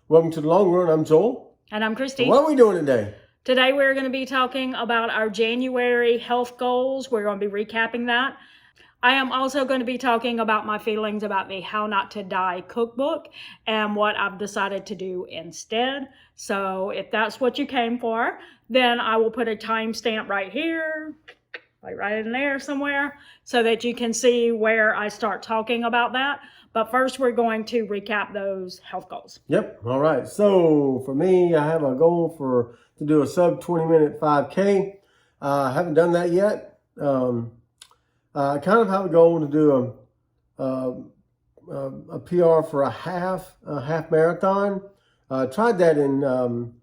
Welcome to the Long Run. I'm Joel. And I'm Christy. What are we doing today? Today we're going to be talking about our January health goals. We're going to be recapping that. I am also going to be talking about my feelings about the How Not to Die cookbook and what I've decided to do instead. So if that's what you came for, then I will put a timestamp right here, like right in there somewhere, so that you can see where I start talking about that. But first, we're going to recap those health goals. Yep. All right. So for me, I have a goal to do a sub 20-minute 5K. I haven't done that yet. I kind of have a goal to do a PR for a half marathon. Tried that in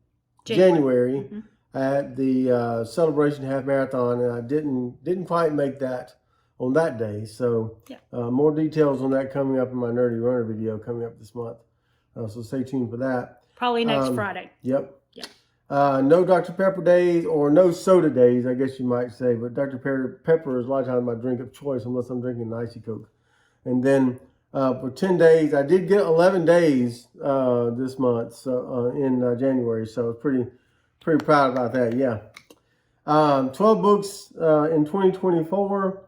January at the Celebration Half Marathon, and I didn't quite make that on that day. So more details on that coming up in my Nerdy Runner video coming up this month. So stay tuned for that. Probably next Friday. Yep. No Dr. Pepper days, or no soda days, I guess you might say. But Dr. Pepper is a lot of times my drink of choice unless I'm drinking an icy Coke. And then for 10 days, I did get 11 days this month, so in January. So I was pretty proud about that. Yeah. 12 books in 2024.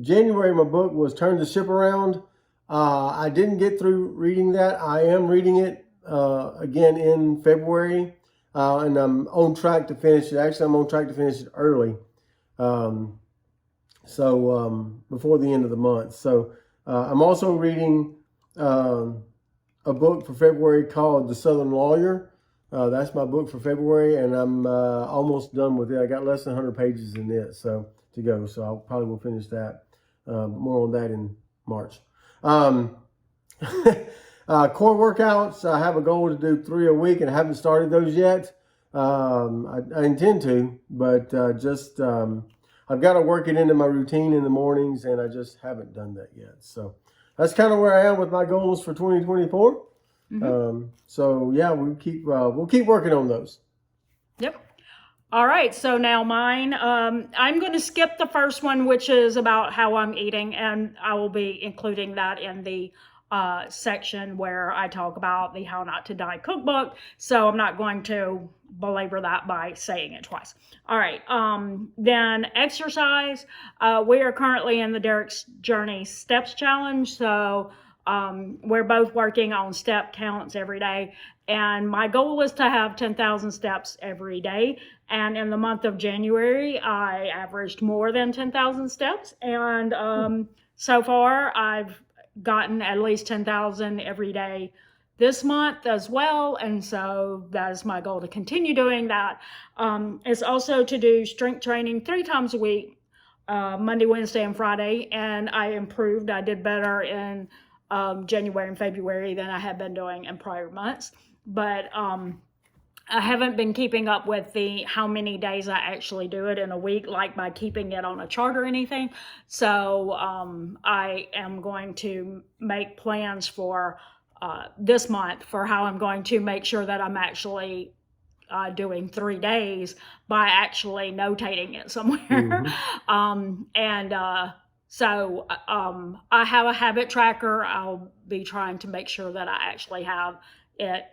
January, my book was Turn the Ship Around. I didn't get through reading that. I am reading it again in February, and I'm on track to finish it. Actually, I'm on track to finish it early, before the end of the month. So I'm also reading a book for February called The Southern Lawyer. That's my book for February, and I'm almost done with it. I got less than 100 pages in it to go, so I'll probably will finish that. More on that in March. Core workouts, I have a goal to do 3 a week, and I haven't started those yet. I intend to, but I've got to work it into my routine in the mornings, and I just haven't done that yet. So that's kind of where I am with my goals for 2024. So yeah, we'll keep working on those. Yep. All right, so now mine, I'm going to skip the first one, which is about how I'm eating, and I will be including that in the section where I talk about the How Not to Die cookbook, so I'm not going to belabor that by saying it twice. All right, then exercise. We are currently in the Derek's Journey Steps Challenge, so we're both working on step counts every day, and my goal is to have 10,000 steps every day. And in the month of January, I averaged more than 10,000 steps. And so far, I've gotten at least 10,000 every day this month as well. And so that is my goal, to continue doing that. It's also to do strength training 3 times a week, Monday, Wednesday, and Friday. And I improved. I did better in January and February than I had been doing in prior months. But I haven't been keeping up with how many days I actually do it in a week, like by keeping it on a chart or anything. So I am going to make plans for this month for how I'm going to make sure that I'm actually doing 3 days by actually notating it somewhere. So I have a habit tracker. I'll be trying to make sure that I actually have it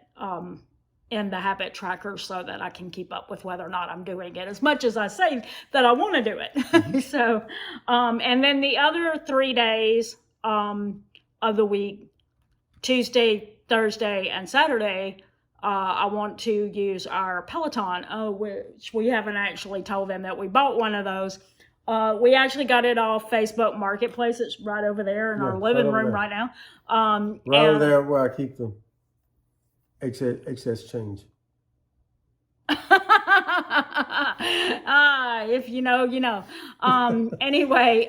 in the habit tracker so that I can keep up with whether or not I'm doing it as much as I say that I want to do it. So, and then the other 3 days of the week, Tuesday, Thursday, and Saturday, I want to use our Peloton, which we haven't actually told them that we bought one of those. We actually got it off Facebook Marketplace. It's right over there in our living room right now. Over there where I keep them. Excess change. If you know, you know. Anyway,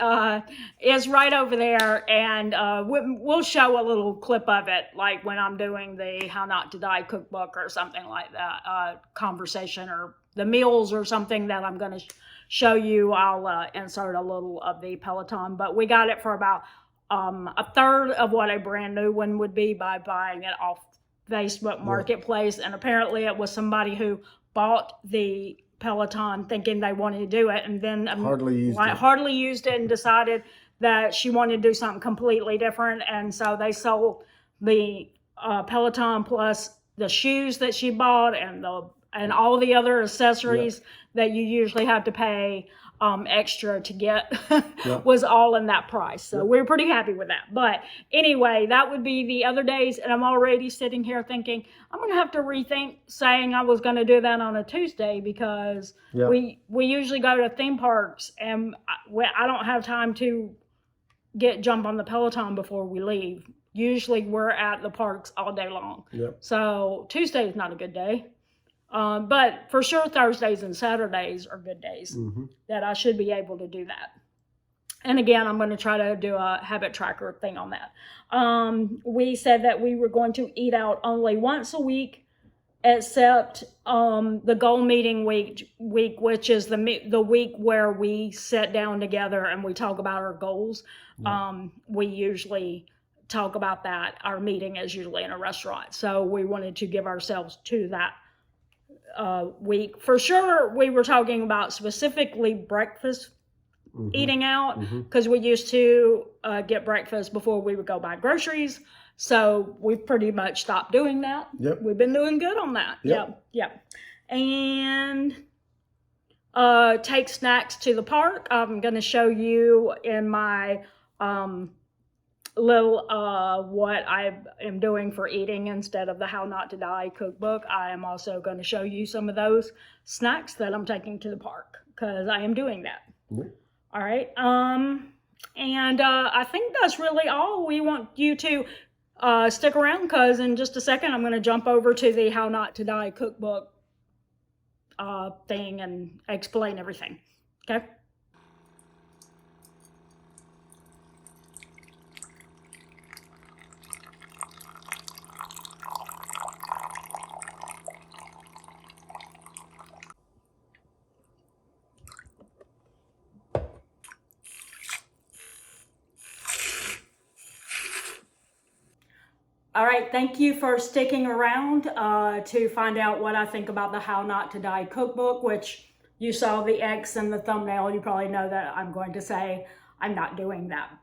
it's right over there, and we'll show a little clip of it, like when I'm doing the How Not to Die cookbook or something like that, conversation or the meals or something that I'm going to show you. I'll insert a little of the Peloton, but we got it for about a third of what a brand new one would be by buying it off Facebook Marketplace. And apparently it was somebody who bought the Peloton thinking they wanted to do it, and then hardly used it and decided that she wanted to do something completely different. And so they sold the Peloton plus the shoes that she bought and all the other accessories that you usually have to pay extra to get was all in that price. So we're pretty happy with that. But anyway, that would be the other days. And I'm already sitting here thinking, I'm going to have to rethink saying I was going to do that on a Tuesday because we usually go to theme parks and I don't have time to jump on the Peloton before we leave. Usually we're at the parks all day long. So Tuesday is not a good day. But for sure, Thursdays and Saturdays are good days that I should be able to do that. And again, I'm going to try to do a habit tracker thing on that. We said that we were going to eat out only once a week, except the goal meeting week, which is the week where we sit down together and we talk about our goals. We usually talk about that. Our meeting is usually in a restaurant. So we wanted to give ourselves to that week. For sure, we were talking about specifically breakfast eating out because we used to get breakfast before we would go buy groceries. So we've pretty much stopped doing that. We've been doing good on that. And take snacks to the park. I'm going to show you in my little what I am doing for eating instead of the How Not to Die cookbook. I am also going to show you some of those snacks that I'm taking to the park because I am doing that. All right. And I think that's really all. We want you to stick around because in just a second I'm going to jump over to the How Not to Die cookbook thing and explain everything. Okay. All right, thank you for sticking around to find out what I think about the How Not to Die cookbook, which you saw the X in the thumbnail. You probably know that I'm going to say I'm not doing that.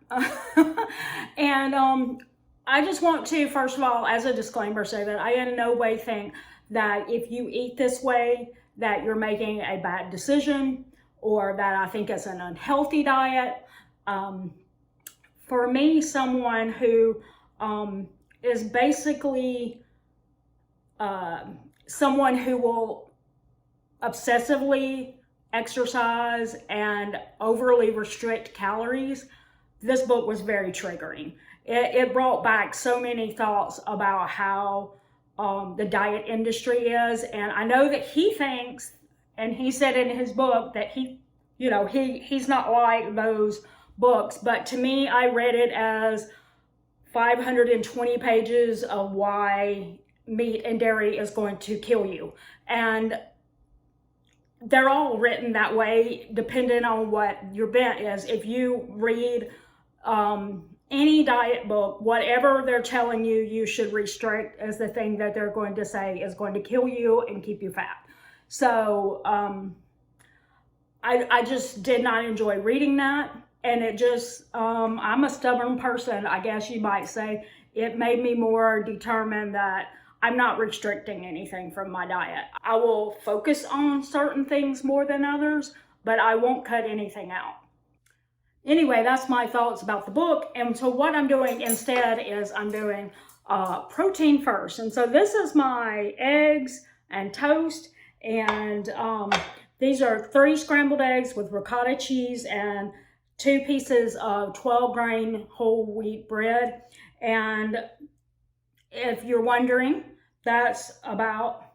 And I just want to, first of all, as a disclaimer, say that I in no way think that if you eat this way, that you're making a bad decision or that I think it's an unhealthy diet. For me, someone who is basically someone who will obsessively exercise and overly restrict calories, this book was very triggering. It brought back so many thoughts about how the diet industry is. And I know that he thinks, and he said in his book that he's not like those books, but to me, I read it as 520 pages of why meat and dairy is going to kill you. And they're all written that way, depending on what your bent is. If you read any diet book, whatever they're telling you, you should restrict as the thing that they're going to say is going to kill you and keep you fat. So I just did not enjoy reading that. And it just, I'm a stubborn person, I guess you might say. It made me more determined that I'm not restricting anything from my diet. I will focus on certain things more than others, but I won't cut anything out. Anyway, that's my thoughts about the book. And so what I'm doing instead is I'm doing protein first. And so this is my eggs and toast. And these are 3 scrambled eggs with ricotta cheese and 2 pieces of 12-grain whole wheat bread. And if you're wondering, that's about,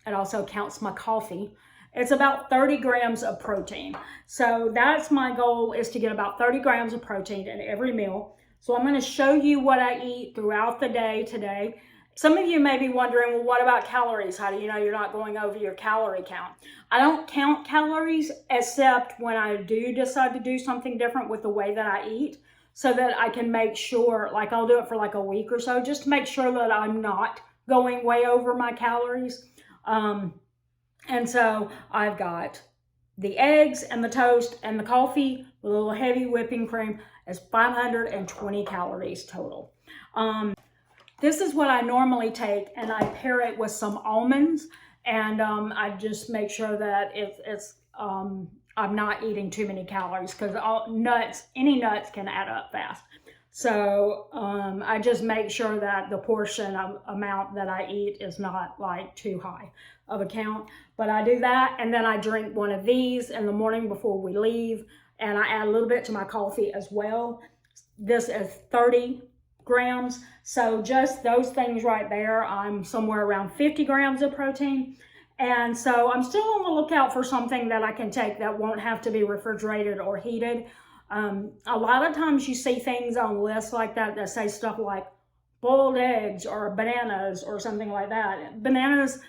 it also counts my coffee. It's about 30 grams of protein. So that's my goal, is to get about 30 grams of protein in every meal. So I'm going to show you what I eat throughout the day today. Some of you may be wondering, well, what about calories? How do you know you're not going over your calorie count? I don't count calories except when I do decide to do something different with the way that I eat, so that I can make sure, like I'll do it for like a week or so, just to make sure that I'm not going way over my calories. And so I've got the eggs and the toast and the coffee with a little heavy whipping cream is 520 calories total. This is what I normally take, and I pair it with some almonds, and I just make sure that I'm not eating too many calories, because any nuts can add up fast. So I just make sure that the portion amount that I eat is not like too high of a count. But I do that, and then I drink one of these in the morning before we leave, and I add a little bit to my coffee as well. This is 30 grams. So just those things right there, I'm somewhere around 50 grams of protein. And so I'm still on the lookout for something that I can take that won't have to be refrigerated or heated. A lot of times you see things on lists like that say stuff like boiled eggs or bananas or something like that. Bananas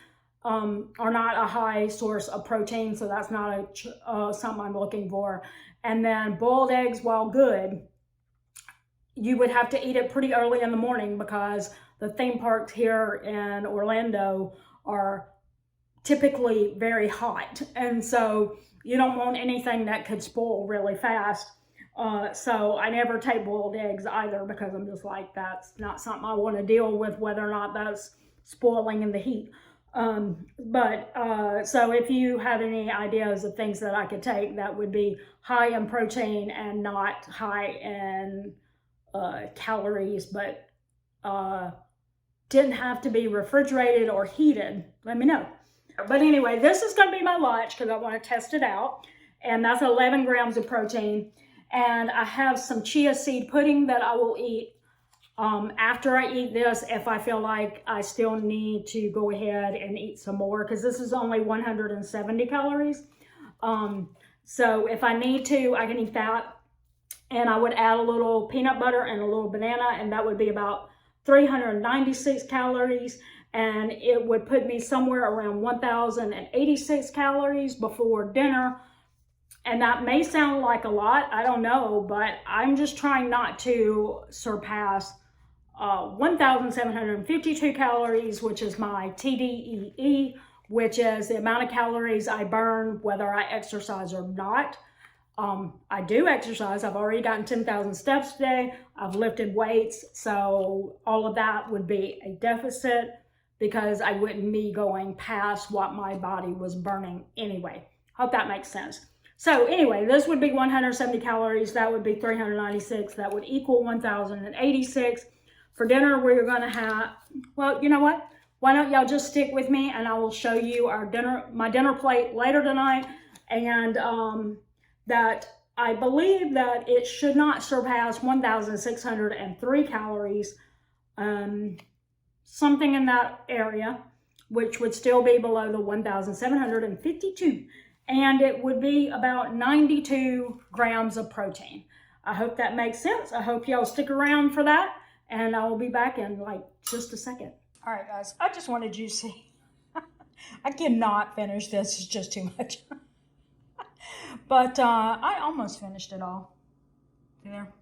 are not a high source of protein, so that's not something I'm looking for. And then boiled eggs, while good, you would have to eat it pretty early in the morning, because the theme parks here in Orlando are typically very hot. And so you don't want anything that could spoil really fast. So I never take boiled eggs either, because I'm just like, that's not something I want to deal with, whether or not that's spoiling in the heat. So if you have any ideas of things that I could take that would be high in protein and not high in calories, but didn't have to be refrigerated or heated, let me know. But anyway, this is going to be my lunch, because I want to test it out. And that's 11 grams of protein. And I have some chia seed pudding that I will eat after I eat this, if I feel like I still need to go ahead and eat some more, because this is only 170 calories. So if I need to, I can eat that. And I would add a little peanut butter and a little banana, and that would be about 396 calories. And it would put me somewhere around 1,086 calories before dinner. And that may sound like a lot, I don't know, but I'm just trying not to surpass 1,752 calories, which is my TDEE, which is the amount of calories I burn whether I exercise or not. I do exercise. I've already gotten 10,000 steps today. I've lifted weights. So all of that would be a deficit, because I wouldn't be going past what my body was burning anyway. Hope that makes sense. So anyway, this would be 170 calories. That would be 396. That would equal 1,086. For dinner, we're going to have, well, you know what? Why don't y'all just stick with me, and I will show you my dinner plate later tonight. And that I believe that it should not surpass 1,603 calories, something in that area, which would still be below the 1,752. And it would be about 92 grams of protein. I hope that makes sense. I hope y'all stick around for that, and I will be back in like just a second. All right, guys, I just wanted you to see. I cannot finish this, it's just too much. But I almost finished it all. There.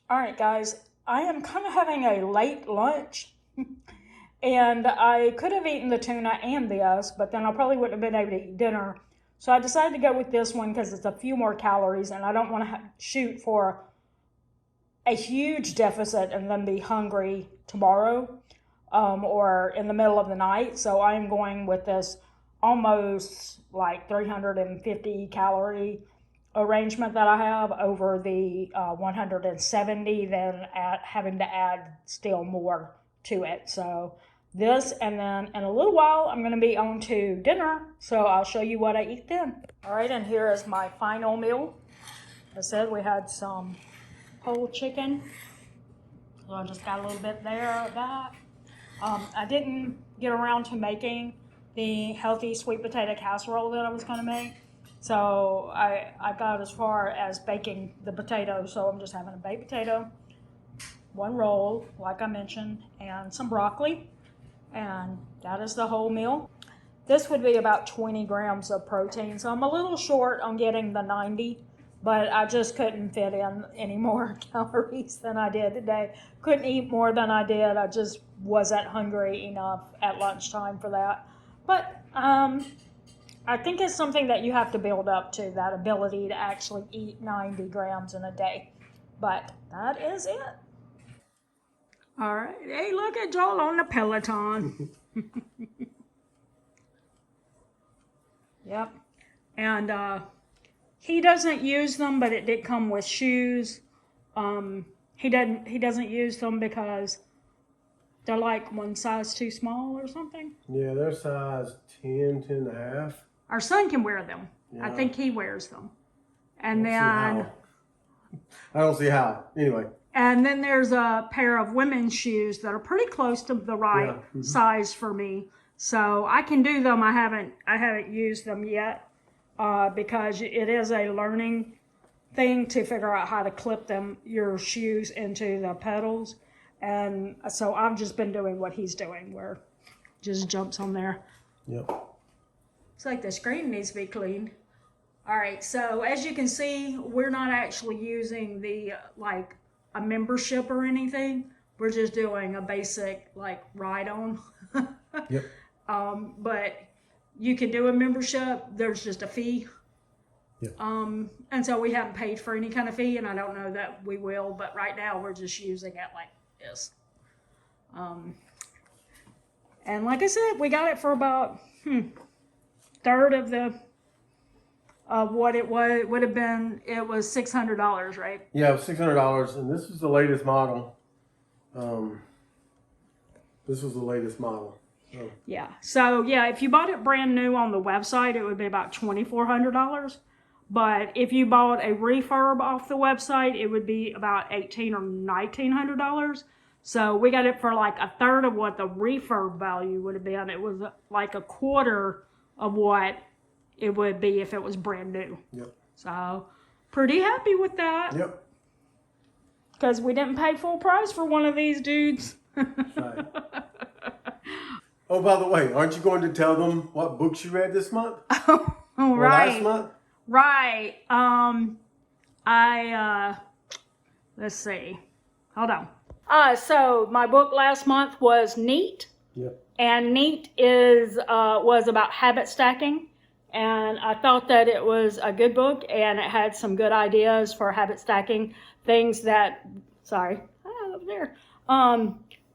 All right, guys, I am kind of having a late lunch. And I could have eaten the tuna and this, but then I probably wouldn't have been able to eat dinner. So I decided to go with this one because it's a few more calories, and I don't want to shoot for a huge deficit and then be hungry tomorrow or in the middle of the night. So I'm going with this almost like 350 calorie arrangement that I have over the 170, then having to add still more to it. So this, and then in a little while I'm going to be on to dinner, so I'll show you what I eat then. All right, and here is my final meal. As I said, we had some whole chicken, so I just got a little bit there of that. I didn't get around to making the healthy sweet potato casserole that I was going to make, so I got as far as baking the potatoes. So I'm just having a baked potato, one roll, like I mentioned, and some broccoli, and that is the whole meal. This would be about 20 grams of protein, so I'm a little short on getting the 90, but I just couldn't fit in any more calories than I did today. Couldn't eat more than I did. I just wasn't hungry enough at lunchtime for that. But I think it's something that you have to build up to, that ability to actually eat 90 grams in a day. But that is it. All right. Hey, look at Joel on the Peloton. Yep. And he doesn't use them, but it did come with shoes. He doesn't use them because they're like one size too small or something. Yeah, they're size 10, 10 and a half. Our son can wear them. I Yeah. think he wears them. And I don't see how. Anyway. And then there's a pair of women's shoes that are pretty close to the right size for me. So I can do them. I haven't used them yet because it is a learning thing to figure out how to clip your shoes into the pedals. And so I've just been doing what he's doing, where just jumps on there. Yep. It's like the screen needs to be cleaned. All right, so as you can see, we're not actually using the like a membership or anything. We're just doing a basic like ride on. Yep. But you can do a membership. There's just a fee. Yep. And so we haven't paid for any kind of fee, and I don't know that we will. But right now we're just using it like this. And like I said, we got it for about third of what it would have been. It was $600, right? Yeah, it was $600, and this was the latest model. This was the latest model. So. Yeah. So yeah, if you bought it brand new on the website, it would be about $2,400. But if you bought a refurb off the website, it would be about $1,800 or $1,900. So we got it for like a third of what the refurb value would have been. It was like a quarter of what it would be if it was brand new. Yep. So pretty happy with that. Yep. Because we didn't pay full price for one of these dudes. Right. Oh, by the way, aren't you going to tell them what books you read this month? Oh, Or right. last month? Right. Let's see. Hold on. So my book last month was Neat. Yep. And Neat was about habit stacking. And I thought that it was a good book, and it had some good ideas for habit stacking. Things that, over there.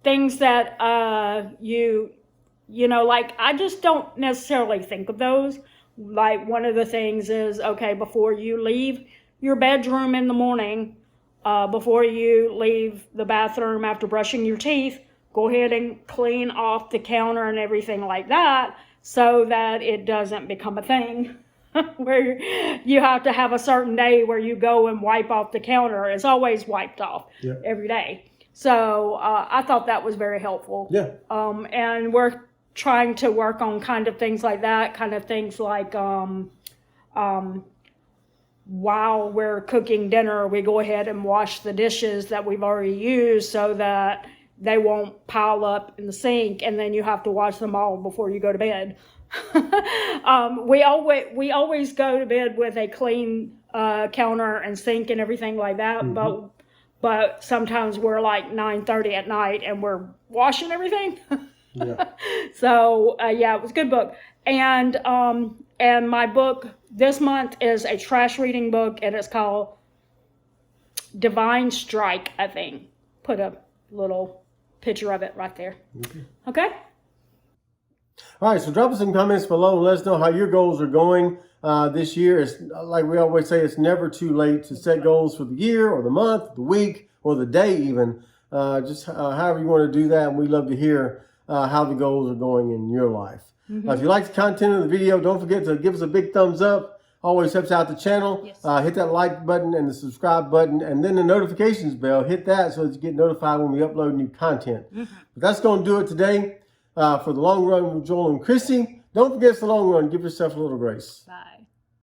Things that you know, like I just don't necessarily think of those. Like one of the things is, okay, before you leave your bedroom in the morning, before you leave the bathroom after brushing your teeth, go ahead and clean off the counter and everything like that, so that it doesn't become a thing where you have to have a certain day where you go and wipe off the counter. It's always wiped off every day. So I thought that was very helpful. Yeah. And we're trying to work on kind of things like that, kind of things like while we're cooking dinner, we go ahead and wash the dishes that we've already used so that they won't pile up in the sink, and then you have to wash them all before you go to bed. We always go to bed with a clean counter and sink and everything like that, but sometimes we're like 9:30 at night and we're washing everything. Yeah. So yeah, it was a good book. And my book this month is a trash reading book, and it's called Divine Strike, I think. Put a little picture of it right there. Okay? All right, so drop us some comments below and let us know how your goals are going this year. It's like we always say, it's never too late to set goals for the year or the month, the week, or the day even. Just however you want to do that, and we love to hear how the goals are going in your life. If you like the content of the video, don't forget to give us a big thumbs up. Always helps out the channel. Yes. Hit that like button and the subscribe button, and then the notifications bell. Hit that so that you get notified when we upload new content. But that's going to do it today for the long run with Joel and Chrissy. Don't forget it's the long run. Give yourself a little grace. Bye.